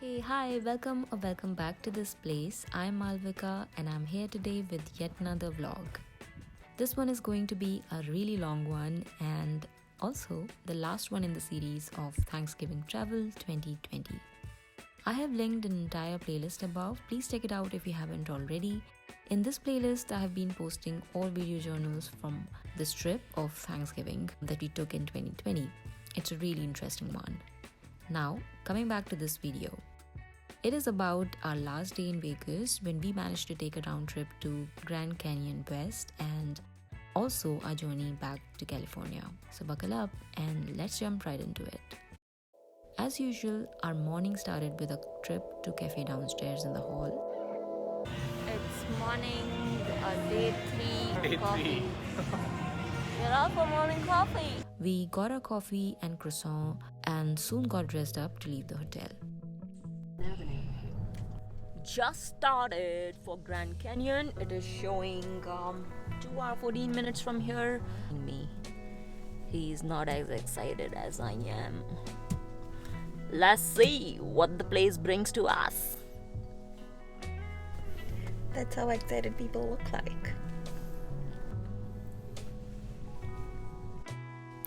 Hey, hi, welcome or welcome back to this place. I'm Malvika and I'm here today with yet another vlog. This one is going to be a really long one and also the last one in the series of Thanksgiving Travel 2020. I have linked an entire playlist above. Please check it out if you haven't already. In this playlist, I have been posting all video journals from this trip of Thanksgiving that we took in 2020. It's a really interesting one. Now, coming back to this video. It is about our last day in Vegas when we managed to take a round trip to Grand Canyon West and also our journey back to California. So buckle up and let's jump right into it. As usual, our morning started with a trip to cafe downstairs in the hall. It's morning, day 3, Day coffee. 3. We're out for morning coffee. We got our coffee and croissant and soon got dressed up to leave the hotel. Just started for Grand Canyon. It is showing 2 hours 14 minutes from here. Me, he's not as excited as I am. Let's see what the place brings to us. That's how excited people look like.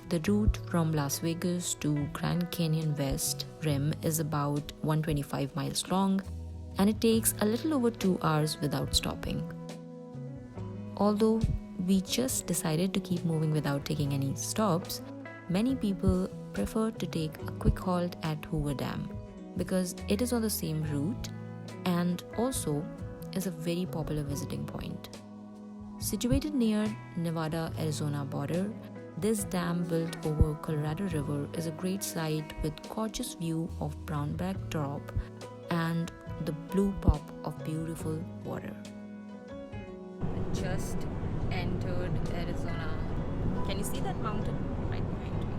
The route from Las Vegas to Grand Canyon West Rim is about 125 miles long and it takes a little over 2 hours without stopping. Although we just decided to keep moving without taking any stops, many people prefer to take a quick halt at Hoover Dam because it is on the same route and also is a very popular visiting point. Situated near Nevada-Arizona border, this dam built over Colorado River is a great sight with gorgeous view of brown backdrop and the blue pop of beautiful water. Just entered Arizona. Can you see that mountain right behind me?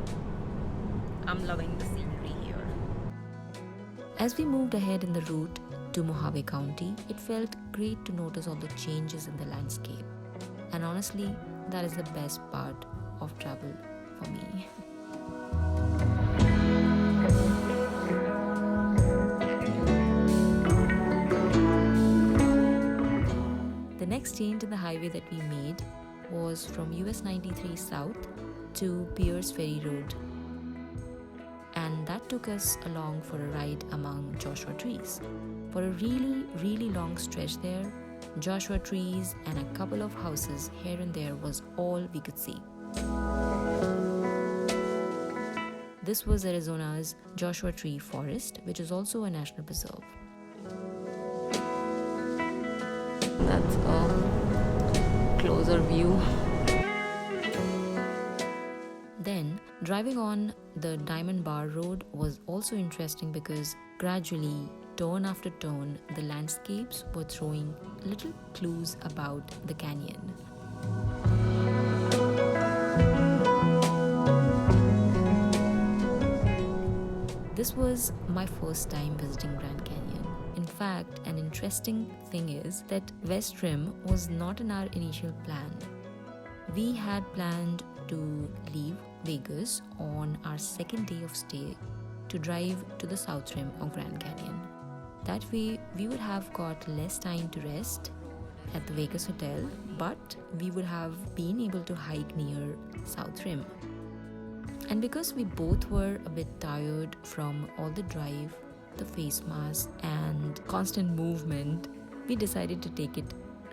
I'm loving the scenery here. As we moved ahead in the route to Mojave County, it felt great to notice all the changes in the landscape. And honestly, that is the best part of travel for me. The next change in the highway that we made was from US 93 South to Pierce Ferry Road. And that took us along for a ride among Joshua trees. For a really long stretch there, Joshua trees and a couple of houses here and there was all we could see. This was Arizona's Joshua Tree Forest, which is also a national preserve. That's a closer view. Then, driving on the Diamond Bar Road was also interesting because gradually, turn after turn, the landscapes were throwing little clues about the canyon. This was my first time visiting Grand Canyon. In fact, an interesting thing is that West Rim was not in our initial plan. We had planned to leave Vegas on our second day of stay to drive to the South Rim of Grand Canyon. That way, we would have got less time to rest at the Vegas hotel, but we would have been able to hike near South Rim. And because we both were a bit tired from all the drive, the face mask and constant movement, we decided to take it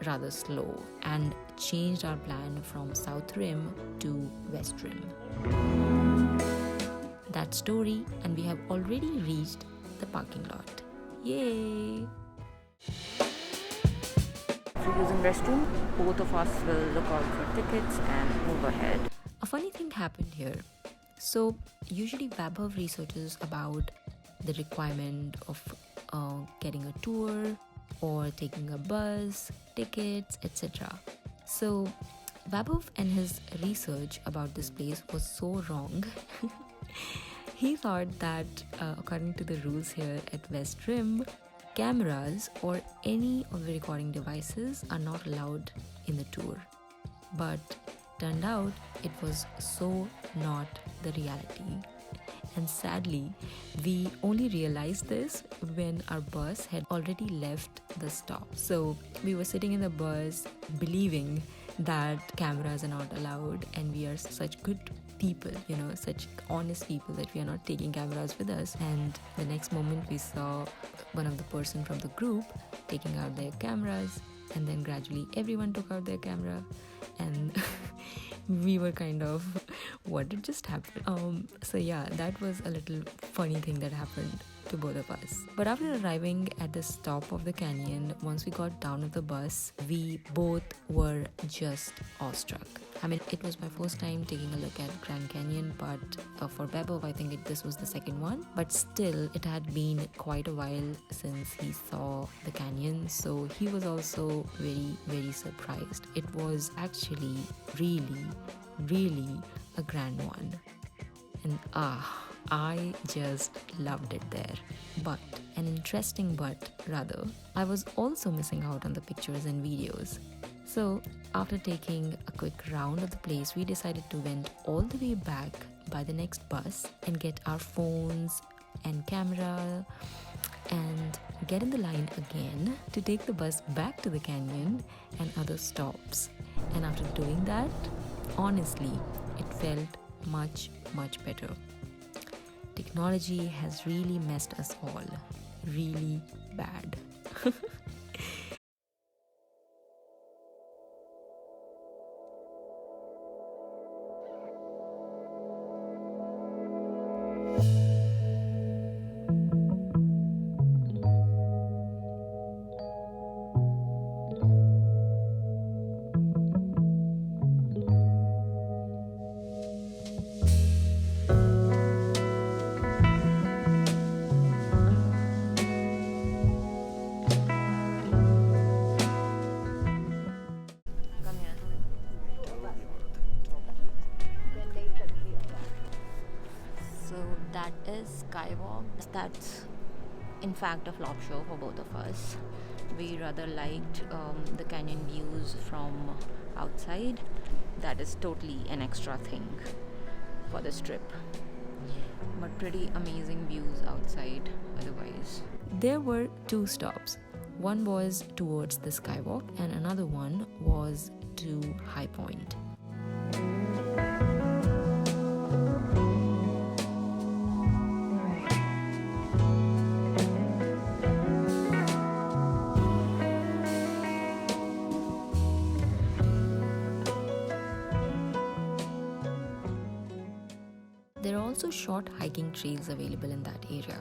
rather slow and changed our plan from South Rim to West Rim. That story, and we have already reached the parking lot. Yay! If you're using restroom, both of us will look out for tickets and move ahead. A funny thing happened here. So, usually Vaibhav researches about the requirement of getting a tour or taking a bus, tickets, etc. So, Vaibhav and his research about this place was so wrong. He thought that according to the rules here at West Rim, cameras or any of the recording devices are not allowed in the tour. But turned out it was so not the reality. And sadly, we only realized this when our bus had already left the stop. So we were sitting in the bus believing that cameras are not allowed, and we are such good people, such honest people, that we are not taking cameras with us. And the next moment we saw one of the person from the group taking out their cameras, and then gradually everyone took out their camera, and we were kind of, what did just happen? So yeah, that was a little funny thing that happened to both of us. But after arriving at the stop of the canyon, once we got down of the bus, we both were just awestruck. I mean, it was my first time taking a look at Grand Canyon, but for Bebo, I think this was the second one. But still, it had been quite a while since he saw the canyon, so he was also very, very surprised. It was actually really, really a grand one. And I just loved it there. But, an interesting but rather, I was also missing out on the pictures and videos. So, after taking a quick round of the place, we decided to went all the way back by the next bus and get our phones and camera and get in the line again to take the bus back to the canyon and other stops. And after doing that, honestly, it felt much, much better. Technology has really messed us all really bad. So that is Skywalk. That's in fact a flop show for both of us. We rather liked the canyon views from outside. That is totally an extra thing for this trip. But pretty amazing views outside otherwise. There were two stops. One was towards the skywalk and another one was to High Point. There are also short hiking trails available in that area.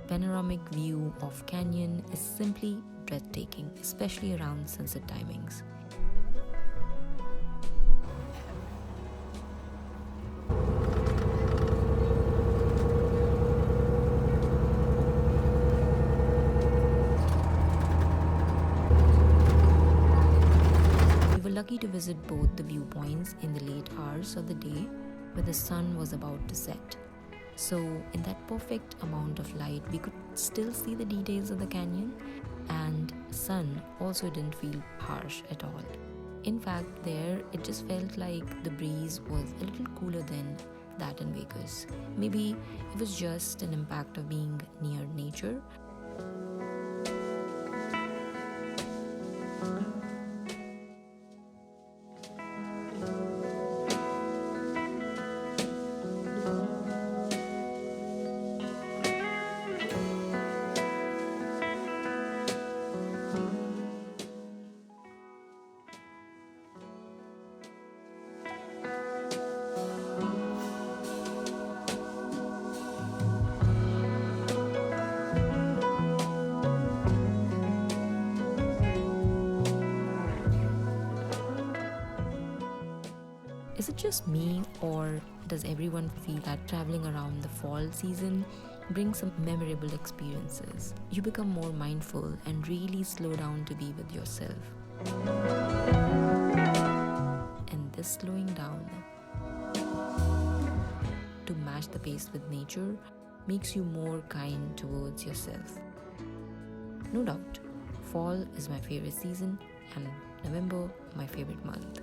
Panoramic view of canyon is simply breathtaking, especially around sunset timings. We were lucky to visit both the viewpoints in the late hours of the day where the sun was about to set. So in that perfect amount of light, we could still see the details of the canyon, and sun also didn't feel harsh at all. In fact, there it just felt like the breeze was a little cooler than that in Vegas. Maybe it was just an impact of being near nature. Is it just me, or does everyone feel that traveling around the fall season brings some memorable experiences? You become more mindful and really slow down to be with yourself. And this slowing down to match the pace with nature makes you more kind towards yourself. No doubt, fall is my favorite season and November my favorite month.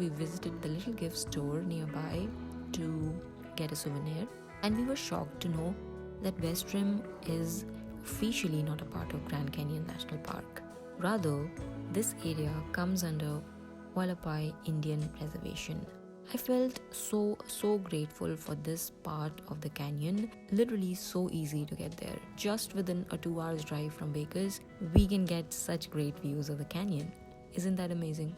we visited the little gift store nearby to get a souvenir, and we were shocked to know that West Rim is officially not a part of Grand Canyon National Park. Rather, this area comes under Wallapai Indian Reservation. I felt so grateful for this part of the canyon. Literally so easy to get there. Just within a 2 hours drive from Vegas, we can get such great views of the canyon. Isn't that amazing?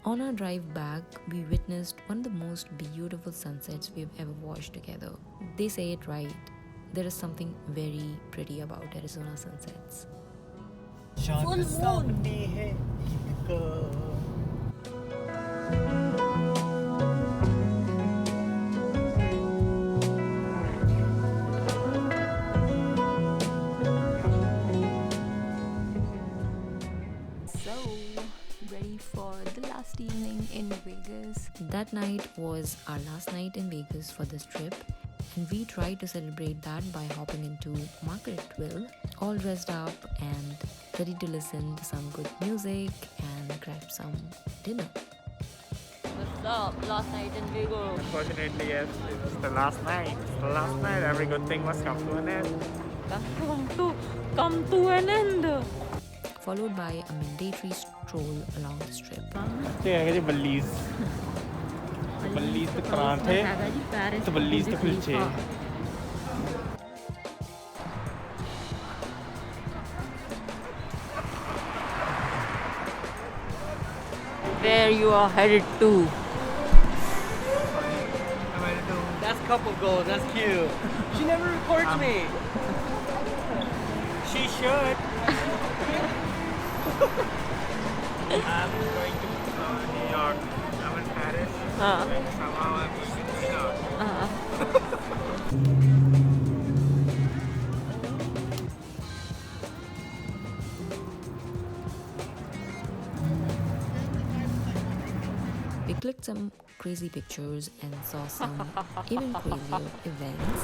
On our drive back, we witnessed one of the most beautiful sunsets we've ever watched together. They say it right. There is something very pretty about Arizona sunsets. Full moon. Ready for the last evening in Vegas. That night was our last night in Vegas for this trip, and we tried to celebrate that by hopping into Margaretville, all dressed up and ready to listen to some good music and grab some dinner. What's up? Last night in Vegas. Unfortunately, yes, it's the last night. It's the last night. Every good thing must come to an end. Come to an end. Followed by a mandatory stroll along the strip. ये बल्लीज तो परांठे तो बल्लीज तो कुलचे. Where you are headed to? That's couple goals. That's cute. She never records me. She should. I'm going to New York. I'm in Paris. And somehow I'm going to New York. We clicked some crazy pictures and saw some even crazier events.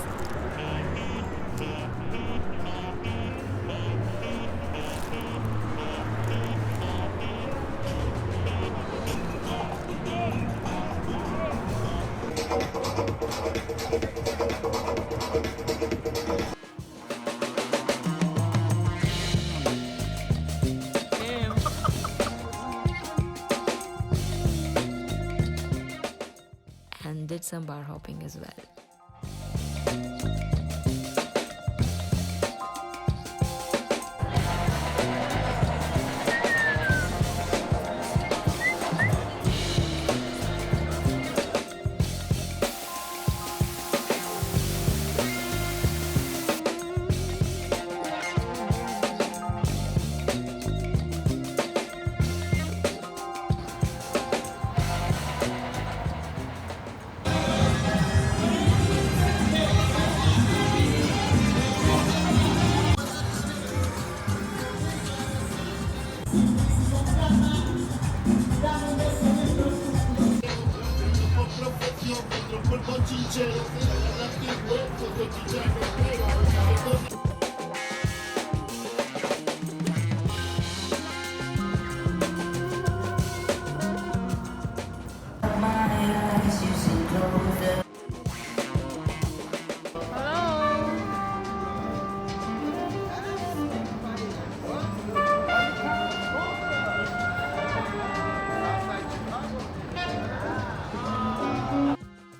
And did some bar hopping as well.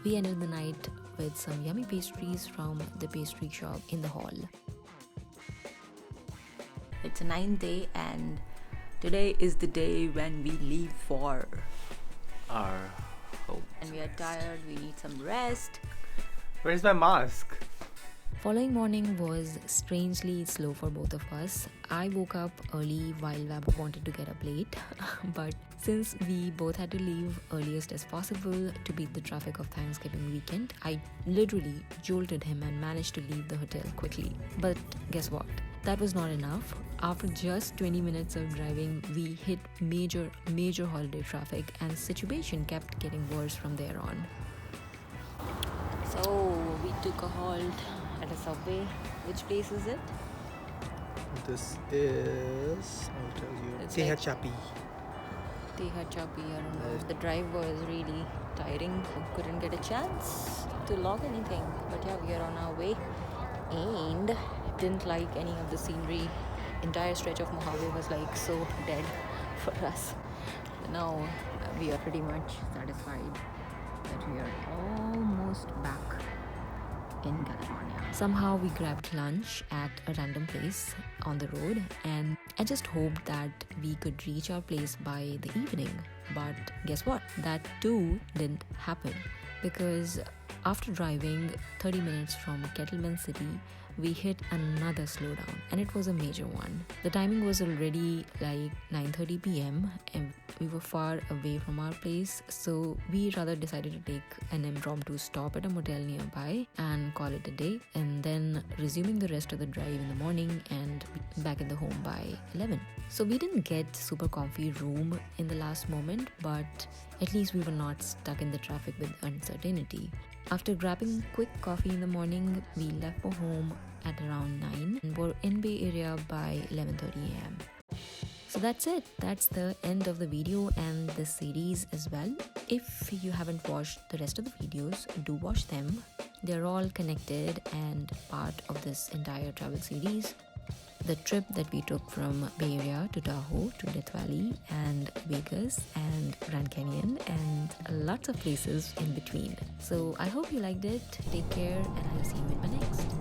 We ended the night with some yummy pastries from the pastry shop in the hall. It's a 9th day and today is the day when we leave for Our home. and we are tired, we need some rest. Where's my mask? Following morning was strangely slow for both of us. I woke up early while Wab wanted to get up late, but since we both had to leave earliest as possible to beat the traffic of Thanksgiving weekend, I literally jolted him and managed to leave the hotel quickly. But guess what? That was not enough. After just 20 minutes of driving, we hit major holiday traffic, and the situation kept getting worse from there on. So we took a halt at a subway. Which place is it? This is, I'll tell you, It's Tehachapi. Tehachapi. I don't know. The drive was really tiring. Couldn't get a chance to log anything. But yeah, we are on our way. And didn't like any of the scenery. Entire stretch of Mojave was like so dead for us. Now we are pretty much satisfied that we are almost back in California. Somehow we grabbed lunch at a random place on the road, and I just hoped that we could reach our place by the evening. But guess what? That too didn't happen, because after driving 30 minutes from Kettleman City, we hit another slowdown, and it was a major one. The timing was already like 9:30 p.m. and we were far away from our place, so we rather decided to take an impromptu stop at a motel nearby and call it a day, and then resuming the rest of the drive in the morning and back in the home by 11. So we didn't get super comfy room in the last moment, but at least we were not stuck in the traffic with uncertainty. After grabbing quick coffee in the morning, we left for home at around 9 and were in Bay Area by 11:30 a.m. So that's it. That's the end of the video and the series as well. If you haven't watched the rest of the videos, do watch them. They're all connected and part of this entire travel series. The trip that we took from Bay Area to Tahoe to Death Valley and Vegas and Grand Canyon and lots of places in between. So I hope you liked it. Take care, and I'll see you in my next.